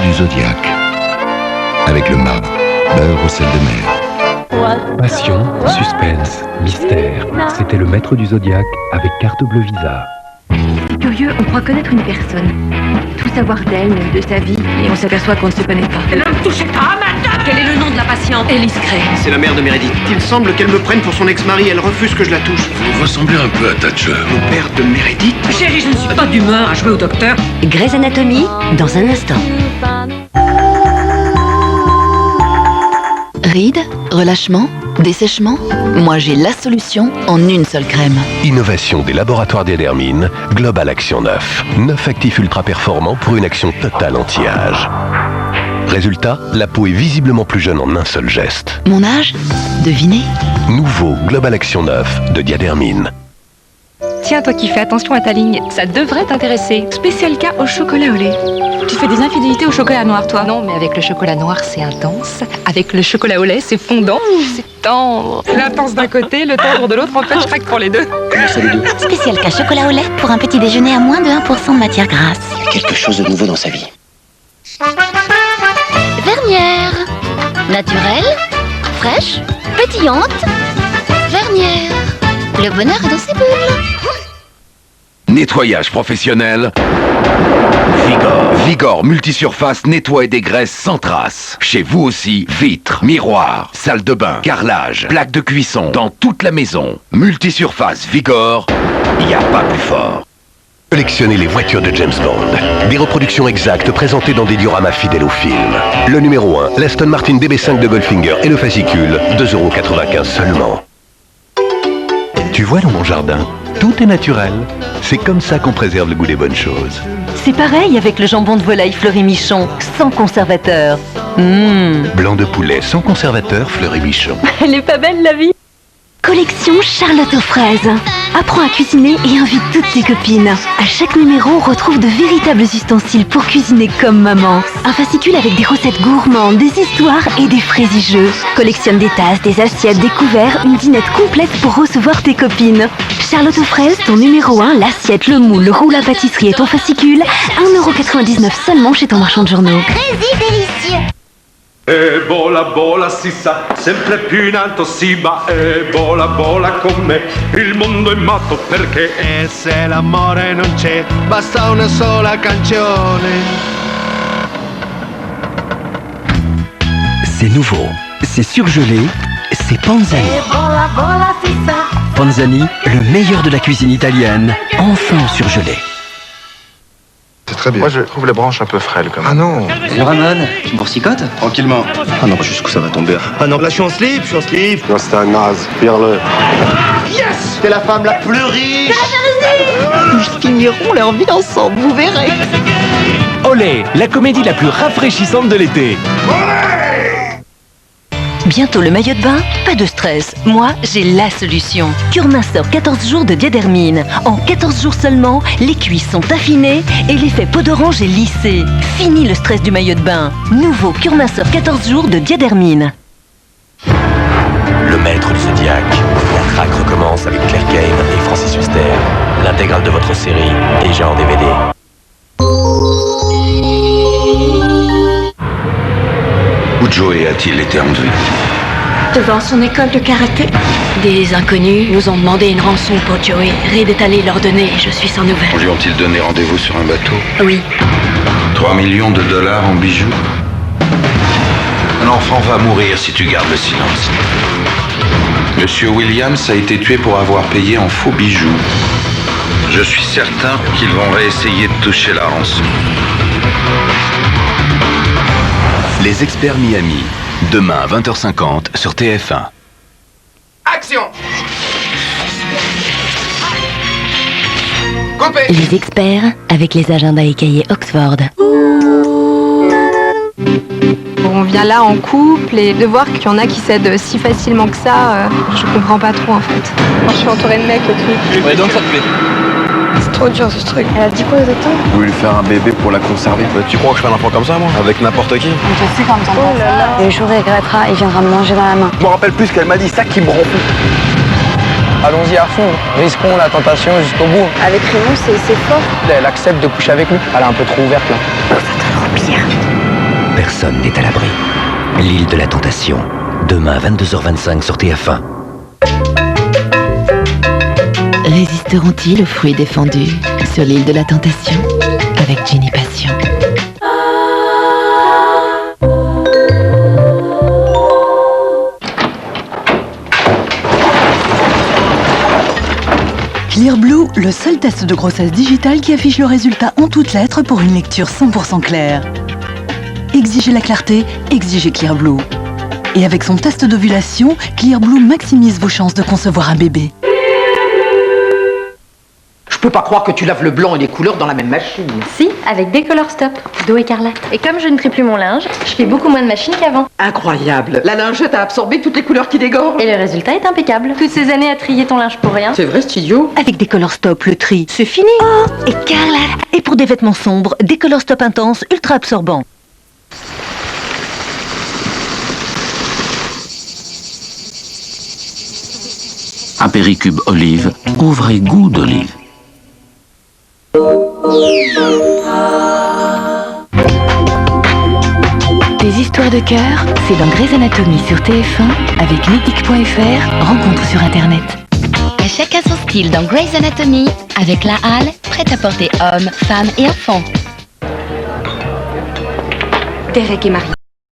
du zodiaque. Avec le mât, beurre au sel de mer. Passion, suspense, mystère. C'était le maître du zodiaque avec carte bleue Visa. Curieux, on croit connaître une personne. Tout savoir d'elle, de sa vie, et on s'aperçoit qu'on ne se connaît pas. Ne me touchez pas maintenant! Quel est le nom de la patiente? Élise Gray. C'est la mère de Meredith. Il semble qu'elle me prenne pour son ex-mari. Elle refuse que je la touche. Vous ressemblez un peu à Thatcher. Le père de Meredith? Chérie, je ne suis pas d'humeur à jouer au docteur. Grey's Anatomy, dans un instant. Rides, relâchement, dessèchement. Moi j'ai la solution en une seule crème. Innovation des laboratoires Diadermine, Global Action 9. 9 actifs ultra performants pour une action totale anti-âge. Résultat, la peau est visiblement plus jeune en un seul geste. Mon âge? Devinez. Nouveau Global Action 9 de Diadermine. Tiens, toi qui fais attention à ta ligne, ça devrait t'intéresser. Spécial cas au chocolat au lait. Tu fais des infidélités au chocolat noir, toi? Non, mais avec le chocolat noir, c'est intense. Avec le chocolat au lait, c'est fondant. C'est tendre. L'intense d'un côté, le tendre de l'autre. En fait, je craque pour les deux. Comment ça, les deux? Spécial cas chocolat au lait pour un petit déjeuner à moins de 1% de matière grasse. Il y a quelque chose de nouveau dans sa vie. Vernière. Naturelle, fraîche, pétillante. Vernière. Le bonheur est dans ses bulles. Nettoyage professionnel. Vigor multisurface nettoie et dégraisse sans trace. Chez vous aussi, vitres, miroirs, salle de bain, carrelage, plaques de cuisson, dans toute la maison. Multisurface Vigor, il n'y a pas plus fort. Collectionnez les voitures de James Bond. Des reproductions exactes présentées dans des dioramas fidèles au film. Le numéro 1, l'Aston Martin DB5 de Goldfinger et le fascicule, 2,95 € seulement. Tu vois dans mon jardin, tout est naturel. C'est comme ça qu'on préserve le goût des bonnes choses. C'est pareil avec le jambon de volaille Fleury Michon, sans conservateur. Blanc de poulet sans conservateur, Fleury Michon. Elle est pas belle la vie? Collection Charlotte aux fraises. Apprends à cuisiner et invite toutes tes copines. À chaque numéro, on retrouve de véritables ustensiles pour cuisiner comme maman. Un fascicule avec des recettes gourmandes, des histoires et des fraisijeux. Collectionne des tasses, des assiettes, des couverts, une dînette complète pour recevoir tes copines. Charlotte aux fraises, ton numéro 1, l'assiette, le moule, le roule à pâtisserie et ton fascicule, 1,99 € seulement chez ton marchand de journaux. Crazy délicieux. E vola si sa, sempre più in alto si va. E vola con me, il mondo è matto perché. E se l'amore non c'è, basta una sola canzone. C'est nouveau, c'est surgelé, c'est Panzani. Panzani, le meilleur de la cuisine italienne, enfin surgelé. C'est très bien. Moi, je trouve les branches un peu frêles, quand même. Ah non. Le Ramon, tu me boursicotes? Tranquillement. Ah non, jusqu'où ça va tomber. Ah non, là, je suis en slip. Non, c'est un naze. Vire-le. Yes! T'es la femme la plus riche. Ils finiront leur vie ensemble, vous verrez. Olé, la comédie la plus rafraîchissante de l'été. Bientôt le maillot de bain? Pas de stress, moi j'ai la solution. Curminsor 14 jours de Diadermine. En 14 jours seulement, les cuisses sont affinées et l'effet peau d'orange est lissé. Fini le stress du maillot de bain. Nouveau Curminsor 14 jours de Diadermine. Le maître du zodiaque. La traque recommence avec Claire Kane et Francis Huster. L'intégrale de votre série, déjà en DVD. Où Joey a-t-il été enlevé? Devant son école de karaté. Des inconnus nous ont demandé une rançon pour Joey. Reed est allé leur donner et je suis sans nouvelles. Lui ont-ils donné rendez-vous sur un bateau? Oui. 3 millions de dollars en bijoux? Un enfant va mourir si tu gardes le silence. Monsieur Williams a été tué pour avoir payé en faux bijoux. Je suis certain qu'ils vont réessayer de toucher la rançon. Les experts Miami, demain à 20h50 sur TF1. Action! Coupé! Les experts avec les agendas et cahiers Oxford. On vient là en couple et de voir qu'il y en a qui cèdent si facilement que ça, je comprends pas trop en fait. Moi je suis entourée de mecs et tout. Ouais, donc ça te plaît. C'est trop dur ce truc. Elle a dit quoi exactement? Je voulais lui faire un bébé pour la conserver. Tu crois que je fais un enfant comme ça, moi? Avec n'importe qui? Je sais quand même. Oh là là. Et le jour où il regrettera, il viendra me manger dans la main. Je me rappelle plus ce qu'elle m'a dit, ça qui me rend fou. Allons-y à fond. Risquons la tentation jusqu'au bout. Avec Raymond, c'est fort. Elle accepte de coucher avec lui. Elle est un peu trop ouverte là. Ça te rend bien. personne n'est à l'abri. L'île de la Tentation. Demain à 22h25 sur TF1. Résisteront-ils aux fruits défendus sur l'île de la Tentation avec Ginny Passion? Clearblue, le seul test de grossesse digital qui affiche le résultat en toutes lettres pour une lecture 100% claire. Exigez la clarté, exigez Clearblue. Et avec son test d'ovulation, Clearblue maximise vos chances de concevoir un bébé. Je peux pas croire que tu laves le blanc et les couleurs dans la même machine. Si, avec Décolor Stop, d'eau écarlate. Et comme je ne trie plus mon linge, je fais beaucoup moins de machines qu'avant. Incroyable. La lingette a absorbé toutes les couleurs qui dégorgent. Et le résultat est impeccable. Toutes ces années à trier ton linge pour rien. C'est vrai, c'est idiot. Avec Décolor Stop, le tri, c'est fini. Oh, écarlate. Et pour des vêtements sombres, Décolor Stop Intense, ultra absorbant. Apéricube olive, au vrai goût d'olive. Des histoires de cœur, c'est dans Grey's Anatomy sur TF1 avec Mythique.fr, rencontre sur Internet. À chacun son style dans Grey's Anatomy avec la halle, prête à porter hommes, femmes et enfants. Derek est marié.